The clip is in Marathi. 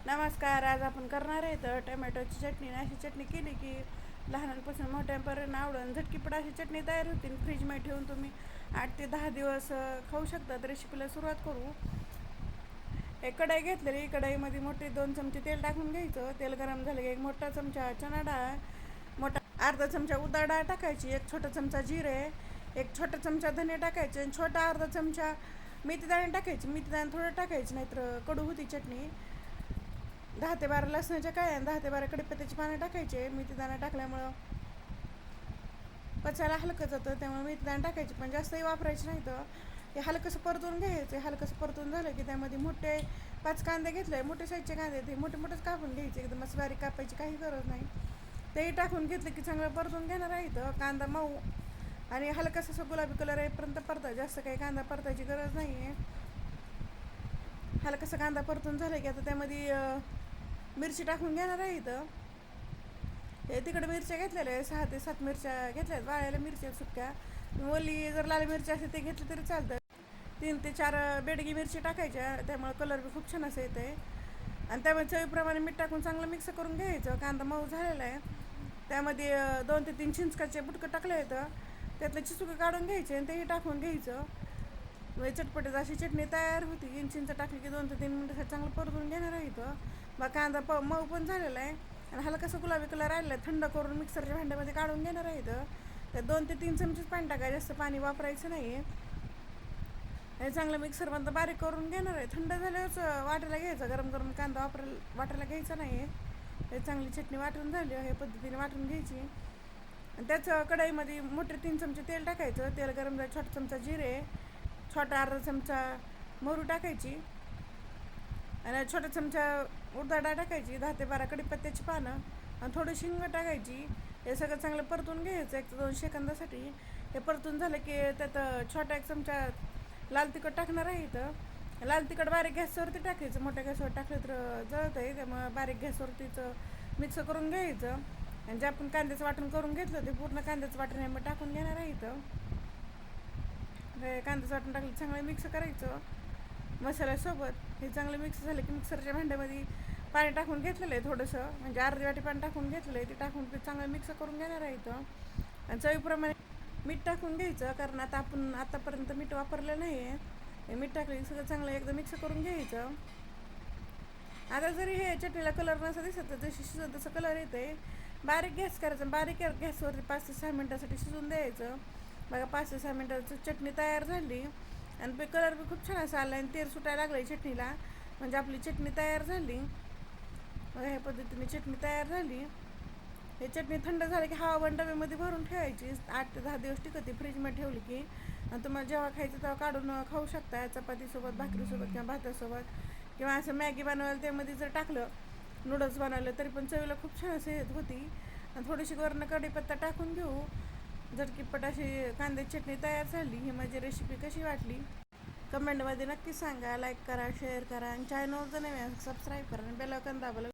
नमस्कार. आज आपण करणार आहे तर टोमॅटोची चटणी. अशी चटणी केली की लहानांपासून मोठ्यांपर्यंत आवडून झटकीपट अशी चटणी तयार होती. फ्रीजमध्ये ठेवून तुम्ही 8 ते 10 दिवस खाऊ शकता. तर रेसिपीला सुरुवात करू. एक कढाई घेतलेली, कढाईमध्ये मोठे 2 चमचे तेल टाकून घ्यायचं. तेल गरम झालं की एक मोठा चमचा चणा डाळ, मोठा अर्धा चमचा उडदाची डाळ टाकायची, एक छोटा चमचा जिरे, एक छोटा चमचा धने टाकायचे आणि छोटा अर्धा चमचा मेथीदाणे टाकायची. मेथीदाणे थोडं टाकायची, नाहीतर कडू होती चटणी. 10 ते 12 लसणाच्या काळ्या आणि 10 ते 12 कडीपत्त्याची पानं टाकायचे. मेथीदाणा टाकल्यामुळं पचायला हलकं जातं, त्यामुळे मेथीदाणे टाकायचे, पण जास्तही वापरायचे नाही. तर हे हलकंसं परतून घ्यायचे. हलकंसं परतून झालं की त्यामध्ये मोठे 5 कांदे घेतले, मोठे साईजचे कांदे, ते मोठे मोठेच कापून घ्यायचे, एकदम असं बारीक कापायची काही गरज नाही. तेही टाकून घेतलं की चांगलं परतून घेणार आहे. तर कांदा मऊ आणि हलकासा असं गुलाबी कलर येईपर्यंत परता, जास्त काही कांदा परतायची गरज नाही आहे. हलकासा कांदा परतून झाला की आता त्यामध्ये मिरची टाकून घेणार आहे. इथं हे तिकडे मिरच्या घेतलेल्या आहे, 6 ते 7 मिरच्या घेतल्यात, वाळलेल्या मिरच्या सुक्या. ओली जर लाल मिरची असेल ते घेतली तरी चालतं. 3 ते 4 बेडगी मिरची टाकायच्या, त्यामुळे कलर बी खूप छान असं येतं आहे. आणि त्यामध्ये चवीप्रमाणे मीठ टाकून चांगलं मिक्स करून घ्यायचं. कांदा मऊ झालेला आहे, त्यामध्ये 2 ते 3 चिंचकाचे बुटकं टाकले आहेत, त्यातले चिचुके काढून घ्यायचे आणि तेही टाकून घ्यायचं. चटपटीत अशी चटणी तयार होती. चिंच टाकली की 2 ते 3 मिनिटासाठी चांगलं परतून घेणार आहे. इथं मग कांदा मऊ पण झालेला आहे आणि हलकासा गुलाबी कलर राहिला आहे. थंड करून मिक्सरच्या भांड्यामध्ये काढून घेणार आहे. इथं तर 2 ते 3 चमचेच पाणी टाकायचं, जास्त पाणी वापरायचं नाही आहे. हे चांगलं मिक्सरमधलं बारीक करून घेणार आहे. थंड झाल्यावरच वाटायला घ्यायचं, गरम गरम कांदा वाटायला घ्यायचा नाही आहे. हे चांगली चटणी वाटून झाली, हे पद्धतीने वाटून घ्यायची. आणि त्याच कढईमध्ये मोठे 3 चमचे तेल टाकायचं. तेल गरम झालं, छोटा चमचा जिरे, छोटा अर्धा चमचा मोहरी टाकायची आणि छोटा चमचा उडदाची डाळ टाकायची, 10 ते 12 कडीपत्त्याची पानं आणि थोडी हिंग टाकायची. हे सगळं चांगलं परतून घ्यायचं 1 ते 2 सेकंदासाठी. हे परतून झालं की त्यात छोटा 1 चमचा लाल तिखट टाकणार आहे. इथं लाल तिखट बारीक गॅसवरती टाकायचं, मोठ्या गॅसवर टाकलं तर जळत आहे, त्यामुळे बारीक गॅसवरतीच मिक्स करून घ्यायचं. आणि जे आपण कांद्याचं वाटण करून घेतलं ते पूर्ण कांद्याचं वाटण मग टाकून घेणार आहे. इथं कांद्याचं वाटण टाकलं चांगलं मिक्स करायचं मसाल्यासोबत. हे चांगलं मिक्स झालं की मिक्सरच्या भांड्यामध्ये पाणी टाकून घेतलेलं आहे थोडंसं, म्हणजे अर्धी वाटी पाणी टाकून घेतलं आहे, ते टाकून ते चांगलं मिक्स करून घेणार आहे. इथं आणि चवीप्रमाणे मीठ टाकून घ्यायचं, कारण आता आपण आतापर्यंत मीठ वापरलं नाही आहे. हे मीठ टाकलं सगळं चांगलं एकदा मिक्स करून घ्यायचं. आता जरी हे चटणीला कलर नसं दिसत, जशी शिजत तसं कलर येते. बारीक गॅस करायचं, बारीक गॅसवरती 5 ते 6 मिनटासाठी शिजून द्यायचं. बघा 5 ते 6 मिनटाची चटणी तयार झाली आणि कलर बी खूप छान असं आला आणि तेल सुटायला लागलं आहे चटणीला, म्हणजे आपली चटणी तयार झाली. बघा ह्या पद्धतीने चटणी तयार झाली. हे चटणी थंड झाली की हवाबंद डब्यामध्ये भरून ठेवायची. 8 ते 10 दिवस टिकते फ्रीजमध्ये ठेवली की. आणि तुम्हाला जेव्हा खायचं तेव्हा काढून खाऊ शकता, चपातीसोबत, भाकरीसोबत किंवा भातासोबत, किंवा असं मॅगी बनवायला त्यामध्ये जर टाकलं, नूडल्स बनवलं तरी पण चवीला खूप छान असं येत होती. आणि थोडीशी वरनं कढीपत्ता टाकून घेऊ. झटकीपट अशी कांद्याची चटणी तयार झाली. ही माझी रेसिपी कशी वाटली कमेंटमध्ये नक्की सांगा. लाईक करा, शेअर करा आणि चॅनल जर नवीन सबस्क्राईब करा आणि बेल आयकॉन दाबायला